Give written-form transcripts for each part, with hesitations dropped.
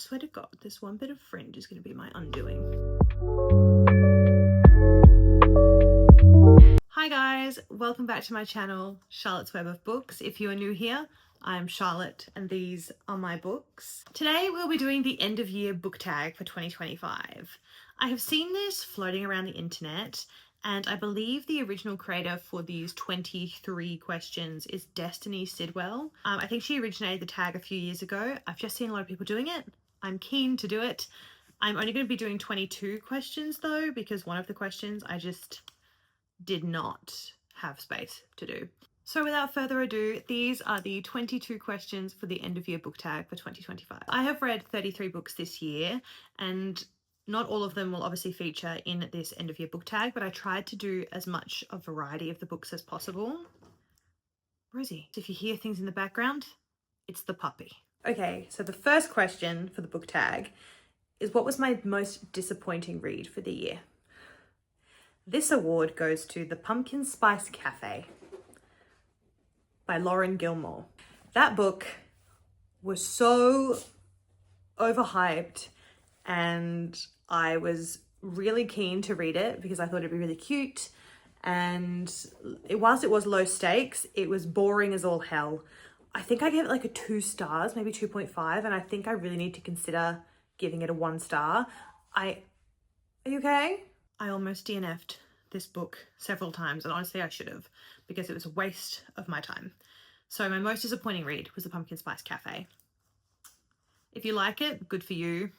swear to God, this one bit of fringe is going to be my undoing. Hi guys, welcome back to my channel, Charlotte's Web of Books. If you are new here, I am Charlotte and these are my books. Today we'll be doing the end of year book tag for 2025. I have seen this floating around the internet and I believe the original creator for these 23 questions is Destiny Sidwell. I think she originated the tag a few years ago. I've just seen a lot of people doing it. I'm keen to do it. I'm only going to be doing 22 questions though, because one of the questions I just did not have space to do. So without further ado, these are the 22 questions for the end of year book tag for 2025. I have read 33 books this year and not all of them will obviously feature in this end of year book tag, but I tried to do as much a variety of the books as possible. Rosie, if you hear things in the background, it's the puppy. Okay, so the first question for the book tag is, what was my most disappointing read for the year? This award goes to The Pumpkin Spice Cafe by Lauren Gilmore. That book was so overhyped and I was really keen to read it because I thought it'd be really cute, and whilst it was low stakes, it was boring as all hell. I think I gave it like a 2 stars, maybe 2.5, and I think I really need to consider giving it a 1 star. Are you okay? I almost DNF'd this book several times, and honestly I should have, because it was a waste of my time. So my most disappointing read was The Pumpkin Spice Cafe. If you like it, good for you.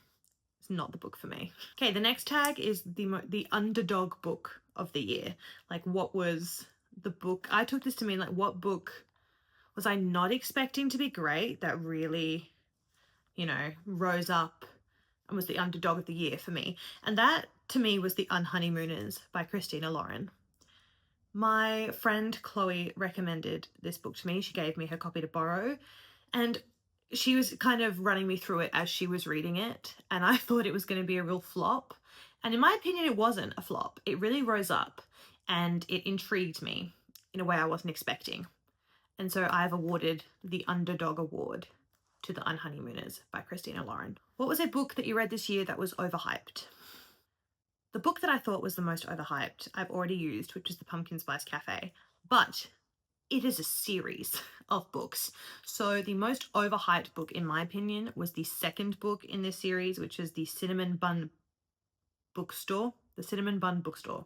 It's not the book for me. Okay, the next tag is the underdog book of the year. Like, what was the book? I took this to mean like, what book was I not expecting to be great that really, you know, rose up and was the underdog of the year for me? And that to me was The Unhoneymooners by Christina Lauren. My friend Chloe recommended this book to me. She gave me her copy to borrow and she was kind of running me through it as she was reading it, and I thought it was going to be a real flop. And in my opinion, it wasn't a flop. It really rose up and it intrigued me in a way I wasn't expecting. And so I've awarded the Underdog Award to The Unhoneymooners by Christina Lauren. What was a book that you read this year that was overhyped? The book that I thought was the most overhyped I've already used, which is The Pumpkin Spice Cafe, but it is a series of books. So the most overhyped book, in my opinion, was the second book in this series, which is The Cinnamon Bun Bookstore. The Cinnamon Bun Bookstore.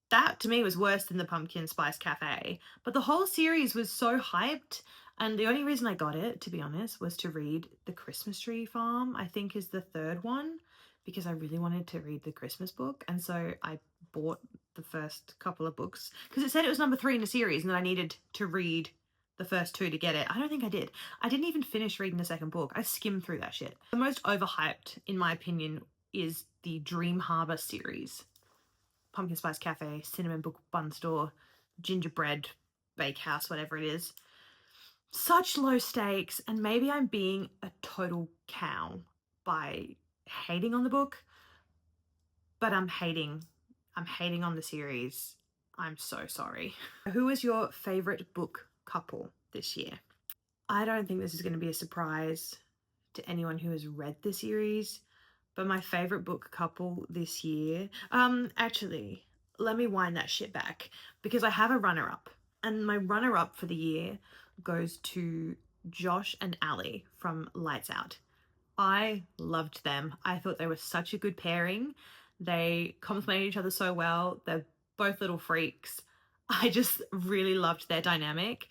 That to me was worse than The Pumpkin Spice Cafe, but the whole series was so hyped, and the only reason I got it, to be honest, was to read The Christmas Tree Farm, I think is the third one, because I really wanted to read the Christmas book, and so I bought the first couple of books because it said it was number 3 in the series and that I needed to read the first 2 to get it. I don't think I did. I didn't even finish reading the second book. I skimmed through that shit. The most overhyped, in my opinion, is the Dream Harbor series. Pumpkin Spice Cafe, Cinnamon Book Bun Store, Gingerbread Bakehouse, whatever it is. Such low stakes, and maybe I'm being a total cow by hating on the book, but I'm hating on the series. I'm so sorry. Who was your favorite book couple this year? I don't think this is going to be a surprise to anyone who has read the series, but my favorite book couple this year, actually, let me wind that shit back, because I have a runner-up, and my runner-up for the year goes to Josh and Ali from Lights Out. I loved them. I thought they were such a good pairing. They complemented each other so well. They're both little freaks. I just really loved their dynamic,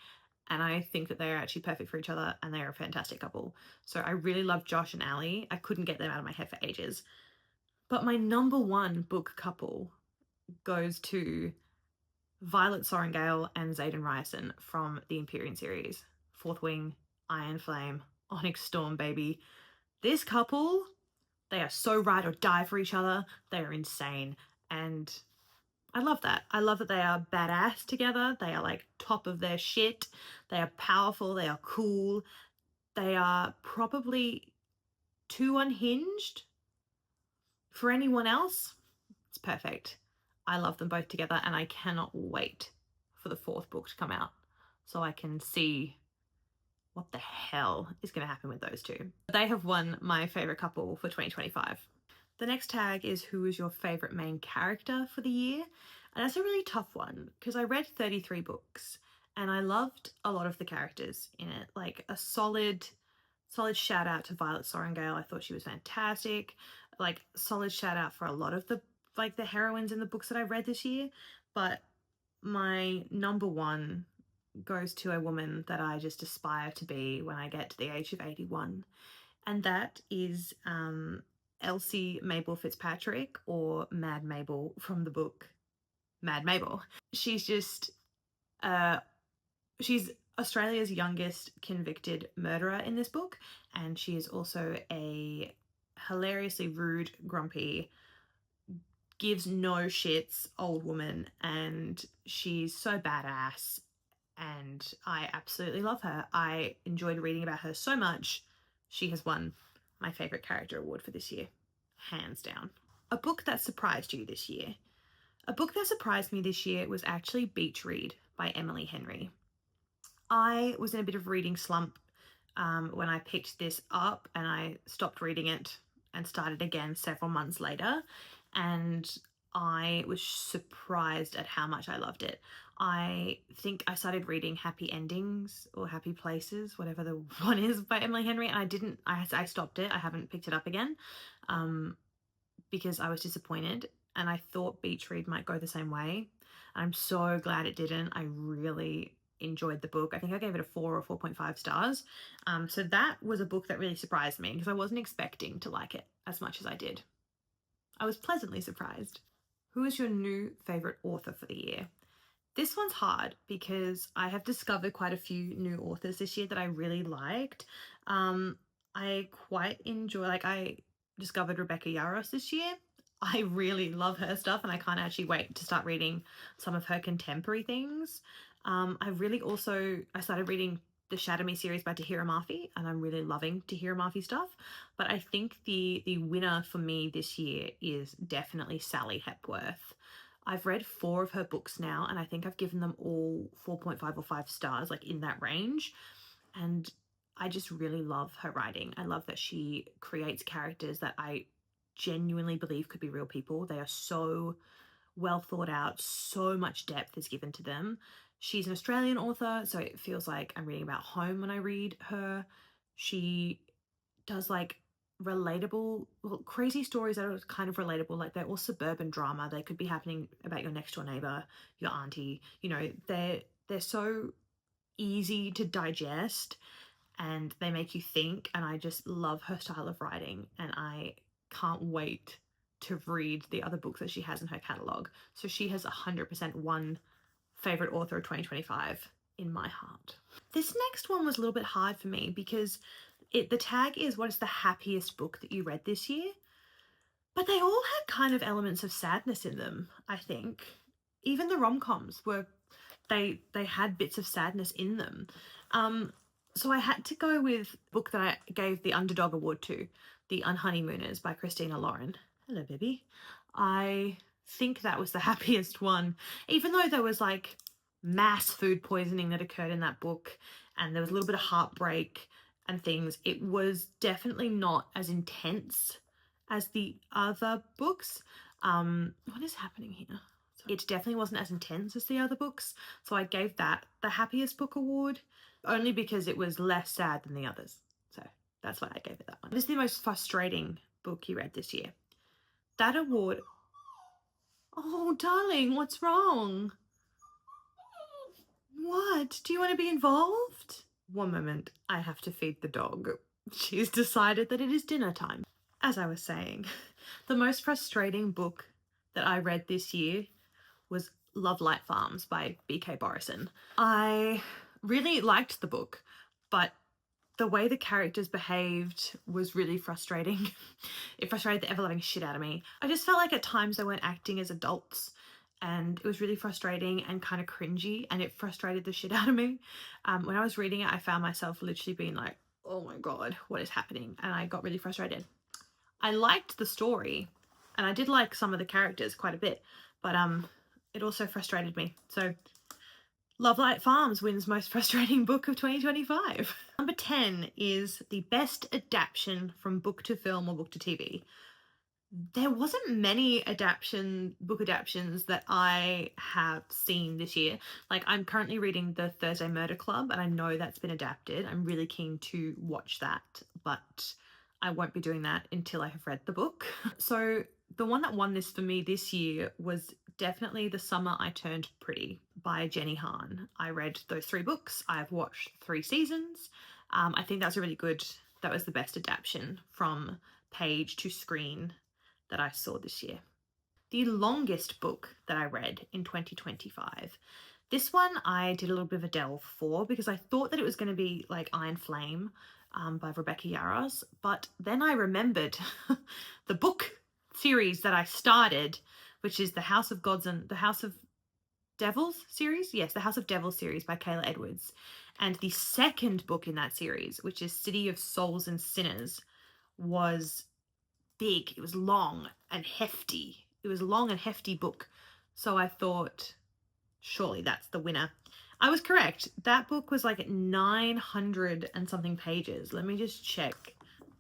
and I think that they are actually perfect for each other, and they are a fantastic couple. So I really love Josh and Ali. I couldn't get them out of my head for ages. But my number 1 book couple goes to Violet Sorrengail and Xaden Ryerson from the Empyrean series. Fourth Wing, Iron Flame, Onyx Storm, baby. This couple, they are so ride or die for each other. They are insane. And I love that. I love that they are badass together. They are like top of their shit. They are powerful. They are cool. They are probably too unhinged for anyone else. It's perfect. I love them both together, and I cannot wait for the 4th book to come out so I can see what the hell is going to happen with those two. They have won my favourite couple for 2025. The next tag is who is your favourite main character for the year? And that's a really tough one because I read 33 books and I loved a lot of the characters in it. Like a solid shout out to Violet Sorrengail. I thought she was fantastic. Like solid shout out for a lot of the heroines in the books that I read this year. But my number one goes to a woman that I just aspire to be when I get to the age of 81. And that is Elsie Mabel Fitzpatrick, or Mad Mabel from the book Mad Mabel. She's just, she's Australia's youngest convicted murderer in this book, and she is also a hilariously rude, grumpy, gives no shits old woman, and she's so badass, and I absolutely love her. I enjoyed reading about her so much. She has won my favourite character award for this year, hands down. A book that surprised you this year. A book that surprised me this year was actually Beach Read by Emily Henry. I was in a bit of a reading slump when I picked this up, and I stopped reading it and started again several months later, and I was surprised at how much I loved it. I think I started reading Happy Endings or Happy Places, whatever the one is, by Emily Henry, and I stopped it. I haven't picked it up again because I was disappointed, and I thought Beach Read might go the same way. I'm so glad it didn't. I really enjoyed the book. I think I gave it a 4 or 4.5 stars. So that was a book that really surprised me because I wasn't expecting to like it as much as I did. I was pleasantly surprised. Who is your new favourite author for the year? This one's hard because I have discovered quite a few new authors this year that I really liked. I quite enjoy, I discovered Rebecca Yarros this year. I really love her stuff, and I can't actually wait to start reading some of her contemporary things. I started reading the Shatter Me series by Tahira Murphy, and I'm really loving Tahira Murphy stuff. But I think the winner for me this year is definitely Sally Hepworth. I've read 4 of her books now, and I think I've given them all 4.5 or 5 stars, like in that range. And I just really love her writing. I love that she creates characters that I genuinely believe could be real people. They are so well thought out, so much depth is given to them. She's an Australian author, so it feels like I'm reading about home when I read her. She does relatable, crazy stories that are kind of relatable. Like they're all suburban drama. They could be happening about your next door neighbor, your auntie. You know, they're so easy to digest, and they make you think. And I just love her style of writing, and I can't wait to read the other books that she has in her catalogue. So she has 100% won favourite author of 2025 in my heart. This next one was a little bit hard for me because the tag is, what is the happiest book that you read this year? But they all had kind of elements of sadness in them, I think. Even the rom-coms they had bits of sadness in them. So I had to go with a book that I gave the Underdog Award to, The Unhoneymooners by Christina Lauren. Hello, baby. I think that was the happiest one, even though there was mass food poisoning that occurred in that book, and there was a little bit of heartbreak and things. It was definitely not as intense as the other books. What is happening here? It definitely wasn't as intense as the other books, so I gave that the happiest book award, only because it was less sad than the others. So that's why I gave it that one. This is the most frustrating book you read this year. That award... Oh, darling, what's wrong? What? Do you want to be involved? One moment, I have to feed the dog. She's decided that it is dinner time. As I was saying, the most frustrating book that I read this year was Love Light Farms by B.K. Borison. I really liked the book, but the way the characters behaved was really frustrating. It frustrated the ever-loving shit out of me. I just felt like at times they weren't acting as adults, and it was really frustrating and kind of cringy, and it frustrated the shit out of me. When I was reading it, I found myself literally being like, oh my god, what is happening? And I got really frustrated. I liked the story, and I did like some of the characters quite a bit, but it also frustrated me. So Love Light Farms wins most frustrating book of 2025. Number 10 is the best adaptation from book to film or book to TV. There wasn't many book adaptations that I have seen this year. Like, I'm currently reading The Thursday Murder Club, and I know that's been adapted. I'm really keen to watch that, but I won't be doing that until I have read the book. So the one that won this for me this year was definitely The Summer I Turned Pretty by Jenny Han. I read those 3 books. I've watched 3 seasons. I think that was the best adaptation from page to screen that I saw this year. The longest book that I read in 2025. This one I did a little bit of a delve for because I thought that it was going to be like Iron Flame by Rebecca Yarros, but then I remembered the book series that I started, which is the House of Devils series. Yes, the House of Devils series by Kayla Edwards. And the second book in that series, which is City of Souls and Sinners, was big. It was long and hefty. It was a long and hefty book. So I thought, surely that's the winner. I was correct. That book was like 900 and something pages. Let me just check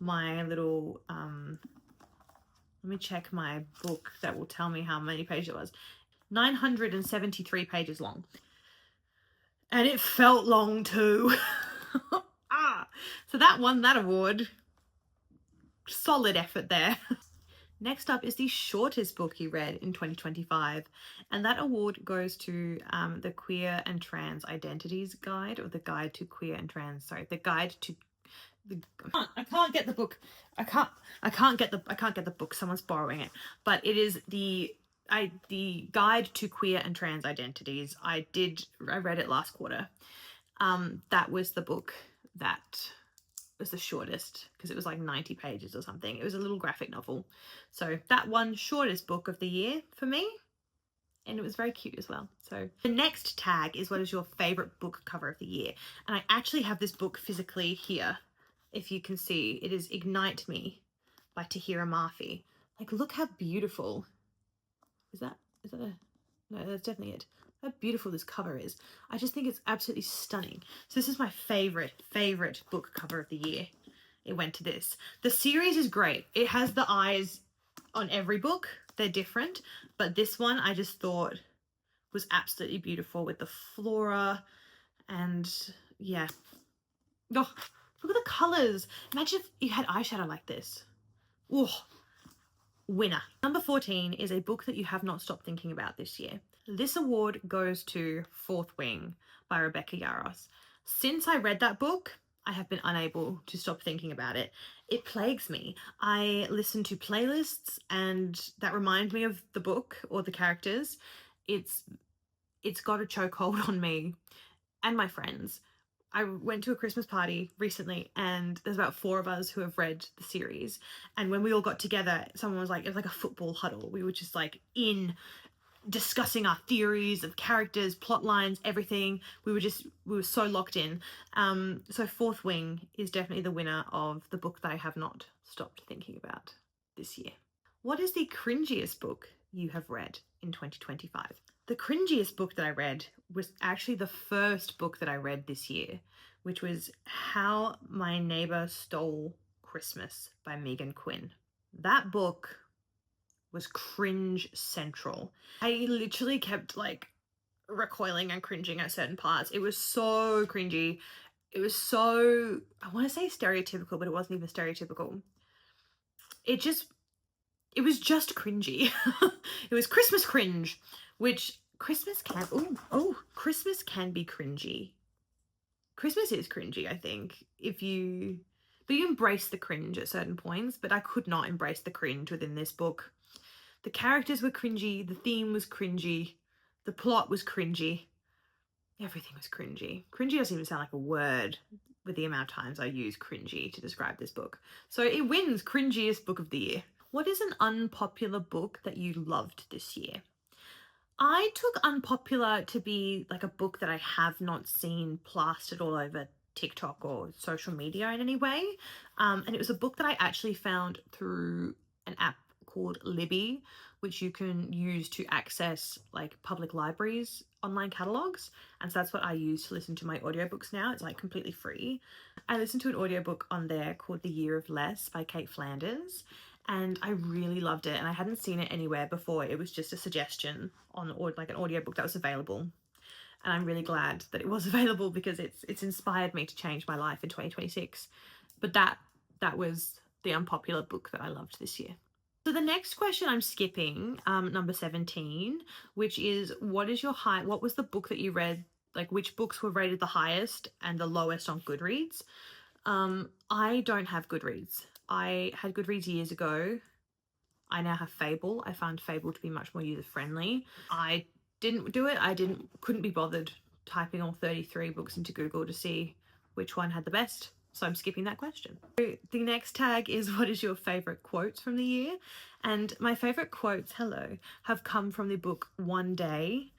my little, let me check my book that will tell me how many pages it was. 973 pages long. And it felt long too. So that won that award. Solid effort there. Next up is the shortest book you read in 2025, and that award goes to the Queer and Trans Identities Guide, or the Guide to Queer and Trans. Sorry, the Guide to. I can't get the book. I can't get the book. Someone's borrowing it, but it is the Guide to Queer and Trans Identities. I read it last quarter. That was the book that was the shortest because it was like 90 pages or something. It was a little graphic novel. So that one shortest book of the year for me, and it was very cute as well. So the next tag is, what is your favorite book cover of the year? And I actually have this book physically here. If you can see, it is Ignite Me by Tahira Murphy. Like, look how beautiful. Is that no, that's definitely it. How beautiful this cover is. I just think it's absolutely stunning. So this is my favorite book cover of the year. It went to this. The series is great. It has the eyes on every book. They're different, but this one I just thought was absolutely beautiful with the flora, and yeah. Oh, look at the colors. Imagine if you had eyeshadow like this. Oh, winner. Number 14 is a book that you have not stopped thinking about this year. This award goes to Fourth Wing by Rebecca Yarros. Since I read that book, I have been unable to stop thinking about it. It plagues me. I listen to playlists and that remind me of the book or the characters. It's got a chokehold on me and my friends. I went to a Christmas party recently and there's about 4 of us who have read the series. And when we all got together, someone was like, it was like a football huddle. We were just like discussing our theories of characters, plot lines, everything. We were so locked in. So Fourth Wing is definitely the winner of the book that I have not stopped thinking about this year. What is the cringiest book you have read in 2025? The cringiest book that I read was actually the first book that I read this year, which was How My Neighbor Stole Christmas by Megan Quinn. That book was cringe central. I literally kept like recoiling and cringing at certain parts. It was so cringy. It was so, I want to say stereotypical, but it wasn't even stereotypical. It was just cringy. It was Christmas cringe, which Christmas can be cringy. Christmas is cringy, I think, but you embrace the cringe at certain points, but I could not embrace the cringe within this book. The characters were cringy, the theme was cringy, the plot was cringy, everything was cringy. Cringy doesn't even sound like a word with the amount of times I use cringy to describe this book. So it wins cringiest book of the year. What is an unpopular book that you loved this year? I took unpopular to be like a book that I have not seen plastered all over TikTok or social media in any way. And it was a book that I actually found through an app called Libby, which you can use to access like public libraries online catalogs. And so that's what I use to listen to my audiobooks now. It's like completely free. I listened to an audiobook on there called The Year of Less by Kate Flanders, and I really loved it. And I hadn't seen it anywhere before. It was just a suggestion on like an audiobook that was available. And I'm really glad that it was available because it's inspired me to change my life in 2026. But that was the unpopular book that I loved this year. So the next question I'm skipping, number 17, which is what was the book that you read, like which books were rated the highest and the lowest on Goodreads? I don't have Goodreads. I had Goodreads years ago. I now have Fable. I found Fable to be much more user-friendly. I didn't do it. Couldn't be bothered typing all 33 books into Google to see which one had the best. So I'm skipping that question. So the next tag is what is your favorite quotes from the year? And my favorite quotes, have come from the book One Day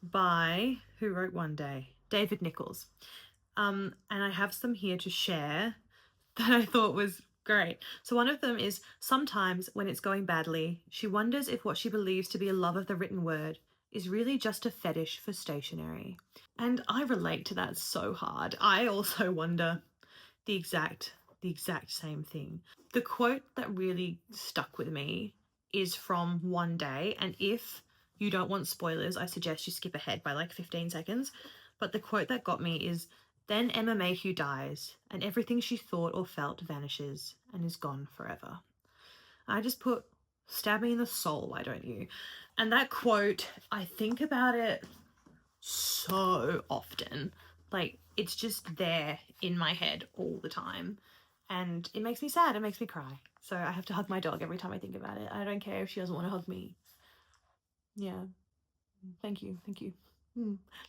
by, who wrote One Day? David Nichols. And I have some here to share that I thought was great. So one of them is, sometimes when it's going badly, she wonders if what she believes to be a love of the written word is really just a fetish for stationery. And I relate to that so hard. I also wonder the exact same thing. The quote that really stuck with me is from One Day, and if you don't want spoilers, I suggest you skip ahead by like 15 seconds. But the quote that got me is, "Then Emma Mayhew dies, and everything she thought or felt vanishes and is gone forever." I just put, stab me in the soul, why don't you? And that quote, I think about it so often. Like, it's just there in my head all the time. And it makes me sad, it makes me cry. So I have to hug my dog every time I think about it. I don't care if she doesn't want to hug me. Yeah. Thank you.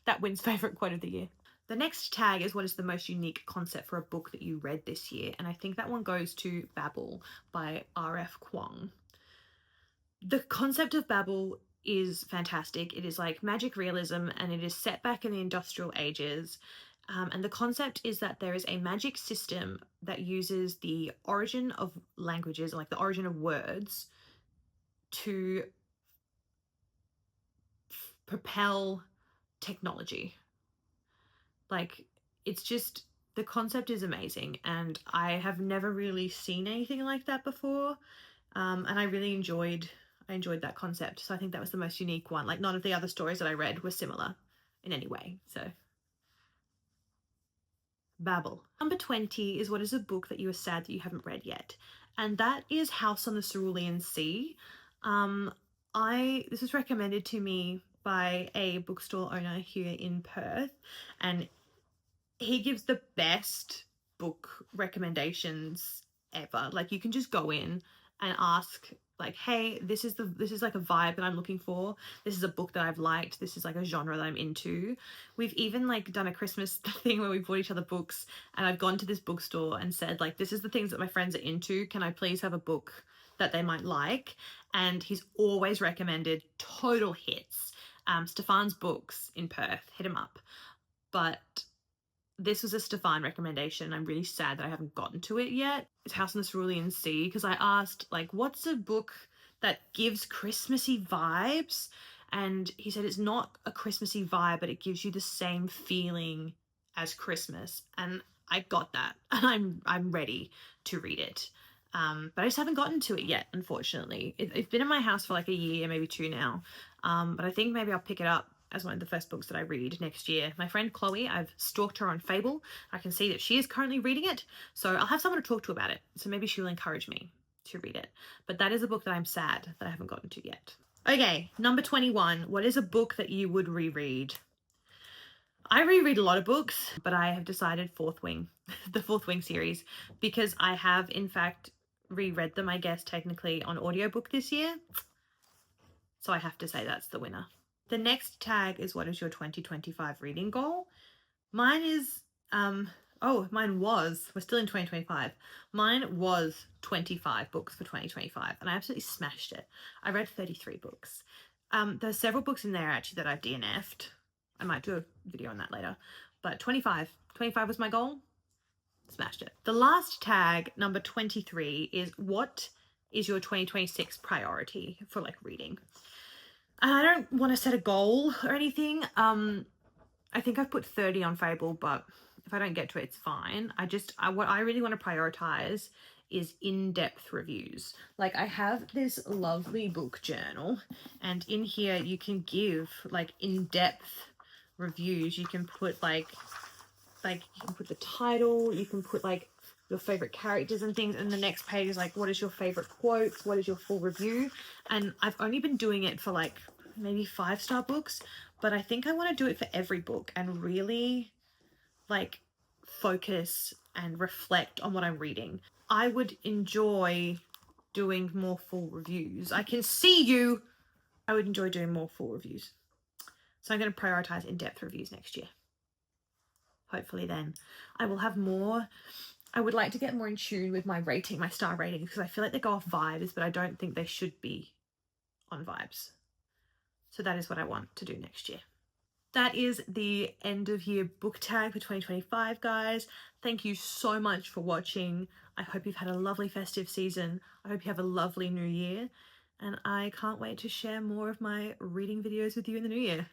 That wins favourite quote of the year. The next tag is what is the most unique concept for a book that you read this year? And I think that one goes to Babel by R.F. Kuang. The concept of Babel is fantastic. It is like magic realism, and it is set back in the industrial ages. And the concept is that there is a magic system that uses the origin of languages, like the origin of words, to propel technology. Like, it's just, the concept is amazing, and I have never really seen anything like that before. And I really enjoyed that concept. So I think that was the most unique one. Like, none of the other stories that I read were similar in any way. So Babel. Number 20 is what is a book that you are sad that you haven't read yet? And that is House on the Cerulean Sea. This was recommended to me by a bookstore owner here in Perth, and he gives the best book recommendations ever. Like, you can just go in and ask, like, hey, this is like a vibe that I'm looking for. This is a book that I've liked. This is like a genre that I'm into. We've even like done a Christmas thing where we bought each other books, and I've gone to this bookstore and said, like, this is the things that my friends are into. Can I please have a book that they might like? And he's always recommended total hits. Stefan's Books in Perth, hit him up. But this was a Stefan recommendation. I'm really sad that I haven't gotten to it yet. It's House on the Cerulean Sea, because I asked, like, what's a book that gives Christmassy vibes? And he said it's not a Christmassy vibe, but it gives you the same feeling as Christmas. And I got that, and I'm ready to read it. But I just haven't gotten to it yet, unfortunately. It's been in my house for like a year, maybe 2 now. But I think maybe I'll pick it up as one of the first books that I read next year. My friend Chloe, I've stalked her on Fable. I can see that she is currently reading it, so I'll have someone to talk to about it. So maybe she'll encourage me to read it. But that is a book that I'm sad that I haven't gotten to yet. Okay, number 21. What is a book that you would reread? I reread a lot of books, but I have decided Fourth Wing, the Fourth Wing series, because I have in fact reread them, I guess, technically on audiobook this year. So I have to say that's the winner. The next tag is what is your 2025 reading goal? Mine is, we're still in 2025. Mine was 25 books for 2025, and I absolutely smashed it. I read 33 books. There's several books in there actually that I've DNF'd. I might do a video on that later, but 25 was my goal. Smashed it. The last tag, number 23, is what is your 2026 priority for like reading. And I don't want to set a goal or anything. I think I've put 30 on Fable, but if I don't get to it, it's fine. What I really want to prioritize is in-depth reviews. Like, I have this lovely book journal, and in here you can give like in-depth reviews. You can put like you can put the title, you can put like your favorite characters and things, and the next page is like, what is your favorite quotes, what is your full review. And I've only been doing it for like maybe 5-star books, but I think I want to do it for every book and really like focus and reflect on what I'm reading. I would enjoy doing more full reviews. I can see you. I would enjoy doing more full reviews. So I'm going to prioritize in-depth reviews next year. Hopefully then I will have more. I would like to get more in tune with my rating, my star ratings, because I feel like they go off vibes, but I don't think they should be on vibes. So that is what I want to do next year. That is the end of year book tag for 2025, guys. Thank you so much for watching. I hope you've had a lovely festive season. I hope you have a lovely new year. And I can't wait to share more of my reading videos with you in the new year.